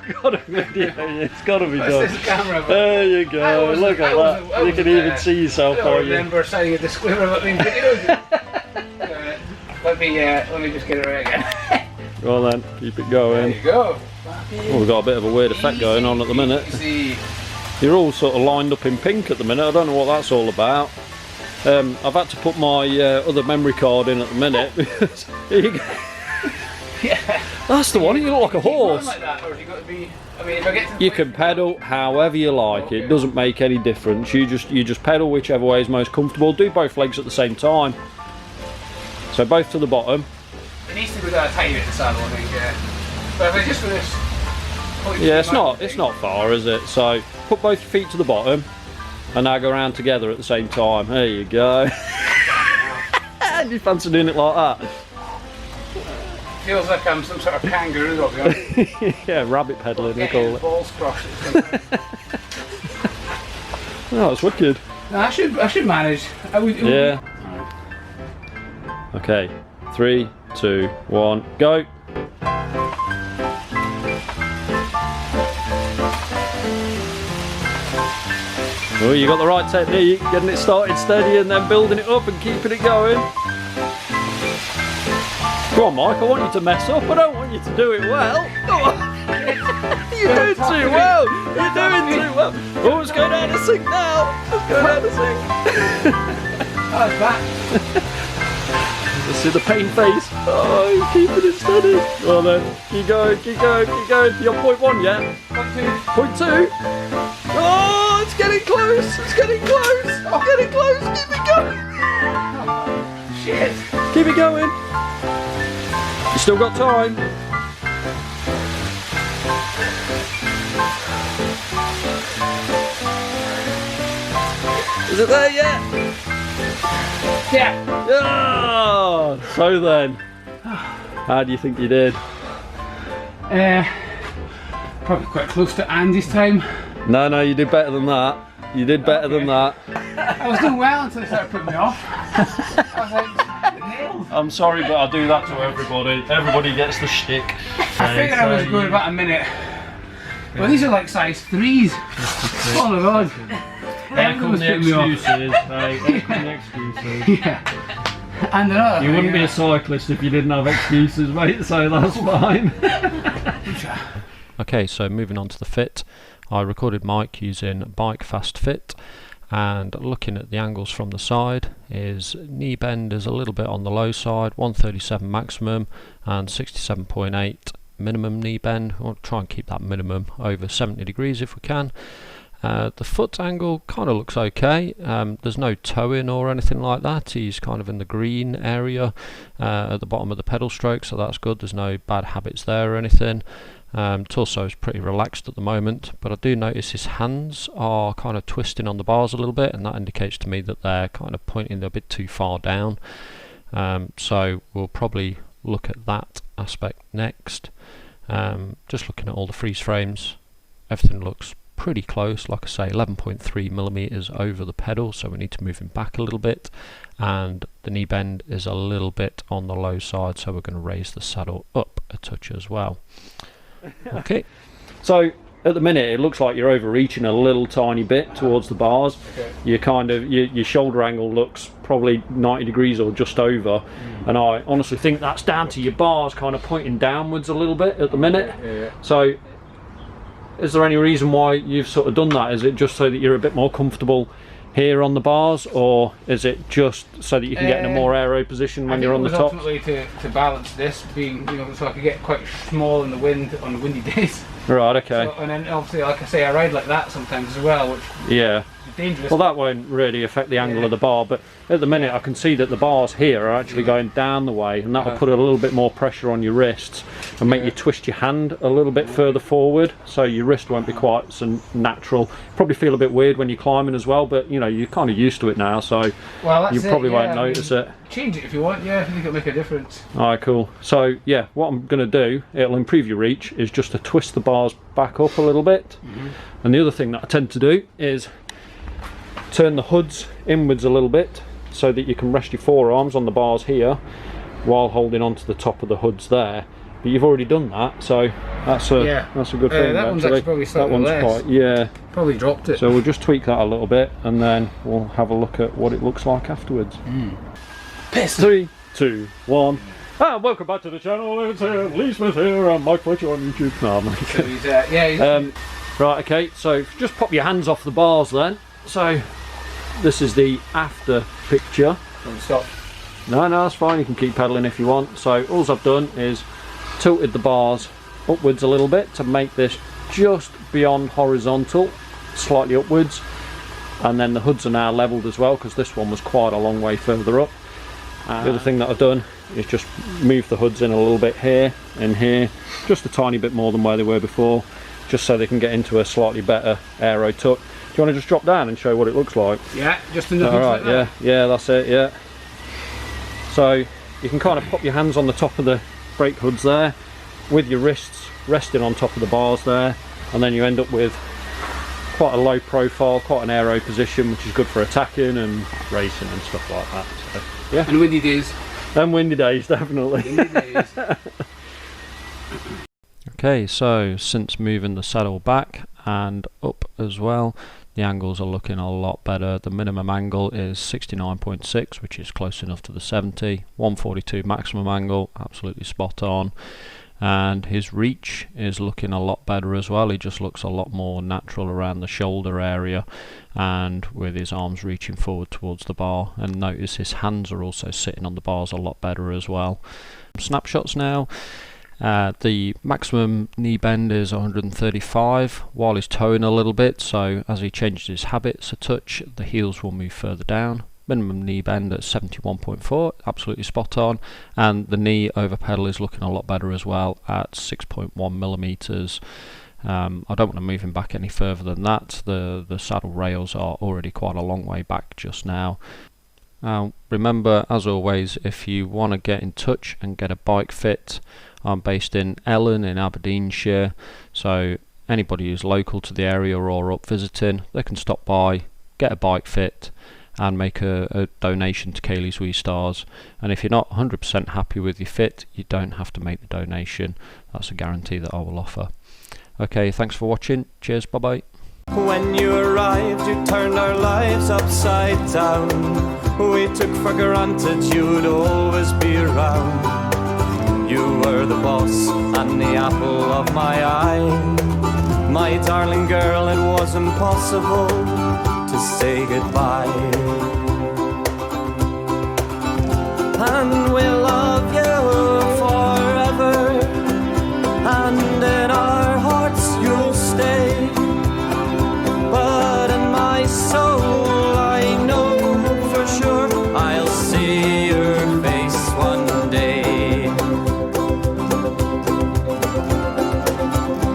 I've got a video. It's got to be done. This camera, there you go. Look at that. You can even see yourself. I don't remember signing a disclaimer about being videoed. Let me just get it right again. Well then, keep it going. There you go. Well, we've got a bit of a weird effect going on at the minute. Easy. You're all sort of lined up in pink at the minute. I don't know what that's all about. I've had to put my other memory card in at the minute because here you go. Yeah. That's the one. You look like a horse. Like that, or have you got to be? I mean, if I get to You can pedal however you like. Okay. It doesn't make any difference. You just pedal whichever way is most comfortable. Do both legs at the same time. So both to the bottom. It needs to go down a tiny bit in the saddle, I think. Yeah. But if I just for this. Yeah, it's not far, is it? So put both your feet to the bottom and now go around together at the same time. There you go. Do you fancy doing it like that? Feels like I'm some sort of kangaroo, I'll be honest. Yeah, rabbit pedaling they call it. Balls crossed. Oh, it's wicked. No, I should manage. Yeah. Okay, 3, 2, 1, go. Oh, you got the right technique, getting it started steady and then building it up and keeping it going. Go on, Mike, I want you to mess up, I don't want you to do it well. You're doing too well, you're doing too well. Oh, it's going down the sink now, it's going down the sink. Oh, it's back. Let's see the pain face. Oh, you're keeping it steady. Well then, keep going, keep going, keep going. You're on point 1 yet? Point 2. Oh, it's getting close, it's getting close. It's getting close, keep it going. Shit. Keep it going. You still got time. Is it there yet? Yeah. Yeah. So then, how do you think you did? Probably quite close to Andy's time. No, you did better than that. You did better than that. I was doing well until they started putting me off. I was like, nailed. I'm sorry, but I do that to everybody. Everybody gets the shtick. I figured I was going about a minute. Well, these are like size 3s. Oh my god. Here come the excuses, mate. Here come the excuses. Yeah. And another. You wouldn't be a cyclist if you didn't have excuses, mate, so that's fine. Okay, so moving on to the fit. I recorded Mike using Bike Fast Fit, and looking at the angles from the side, his knee bend is a little bit on the low side, 137 maximum and 67.8 minimum knee bend. We'll try and keep that minimum over 70 degrees if we can. The foot angle kind of looks okay. There's no toe in or anything like that. He's kind of in the green area at the bottom of the pedal stroke, so that's good. There's no bad habits there or anything. Torso is pretty relaxed at the moment, but I do notice his hands are kind of twisting on the bars a little bit, and that indicates to me that they're kind of pointing a bit too far down. So we'll probably look at that aspect next. Just looking at all the freeze frames, everything looks pretty close. Like I say, 11.3 millimeters over the pedal, so we need to move him back a little bit, and the knee bend is a little bit on the low side, so we're going to raise the saddle up a touch as well. Okay, so at the minute it looks like you're overreaching a little tiny bit towards the bars. Okay. You kind of your shoulder angle looks probably 90 degrees or just over, and I honestly think that's down to your bars kind of pointing downwards a little bit at the minute. Yeah. So is there any reason why you've sort of done that? Is it just so that you're a bit more comfortable here on the bars, or is it just so that you can get in a more aero position when you're on the top? Ultimately to balance this, being, you know, so I could get quite small in the wind on the windy days. Right. Okay. So, and then obviously, like I say, I ride like that sometimes as well, which yeah. is dangerous. Well, that won't really affect the angle of the bar, but at the minute I can see that the bars here are actually going down the way, and that will put a little bit more pressure on your wrists and make you twist your hand a little bit further forward, so your wrist won't be quite so natural. Probably feel a bit weird when you're climbing as well, but you know, you're kind of used to it now, so you probably won't notice it. Change it if you want, yeah, I think it'll make a difference. Alright, cool. So yeah, what I'm going to do, it'll improve your reach, is just to twist the bars back up a little bit. And the other thing that I tend to do is turn the hoods inwards a little bit, so that you can rest your forearms on the bars here while holding on to the top of the hoods there, but you've already done that, so that's a good thing. That one's actually probably slightly less. Probably dropped it. So we'll just tweak that a little bit, and then we'll have a look at what it looks like afterwards. Piss. 3, 2, 1. And welcome back to the channel. It's Lee Smith here and Mike Fletcher on YouTube. No, I'm so he's, right, okay, so just pop your hands off the bars then. So this is the after picture. Don't stop. No, that's fine, you can keep pedaling if you want. So all I've done is tilted the bars upwards a little bit to make this just beyond horizontal, slightly upwards, and then the hoods are now levelled as well, because this one was quite a long way further up. The other thing that I've done is just move the hoods in a little bit here and here, just a tiny bit more than where they were before, just so they can get into a slightly better aero tuck. Do you want to just drop down and show what it looks like? Yeah, just enough. Alright, like yeah, that's it, yeah. So you can kind of pop your hands on the top of the brake hoods there, with your wrists resting on top of the bars there, and then you end up with quite a low profile, quite an aero position, which is good for attacking and racing and stuff like that. So, yeah. And windy days. And windy days, definitely. Windy days. Okay, so since moving the saddle back and up as well, the angles are looking a lot better. The minimum angle is 69.6, which is close enough to the 70. 142 maximum angle, absolutely spot on. And his reach is looking a lot better as well. He just looks a lot more natural around the shoulder area, and with his arms reaching forward towards the bar. And notice his hands are also sitting on the bars a lot better as well. Snapshots now. The maximum knee bend is 135 while he's towing a little bit, so as he changes his habits a touch, the heels will move further down. Minimum knee bend at 71.4, absolutely spot on, and the knee over pedal is looking a lot better as well at 6.1 millimeters. I don't want to move him back any further than that. The saddle rails are already quite a long way back just now. Remember, as always, if you want to get in touch and get a bike fit, I'm based in Ellen in Aberdeenshire, so anybody who's local to the area or up visiting, they can stop by, get a bike fit and make a donation to Kayleigh's Wee Stars. And if you're not 100% happy with your fit, you don't have to make the donation. That's a guarantee that I will offer. Okay, thanks for watching. Cheers, bye bye. When you arrived, you turned our lives upside down. We took for granted you'd always be around. You were the boss and the apple of my eye. My darling girl, it was impossible to say goodbye.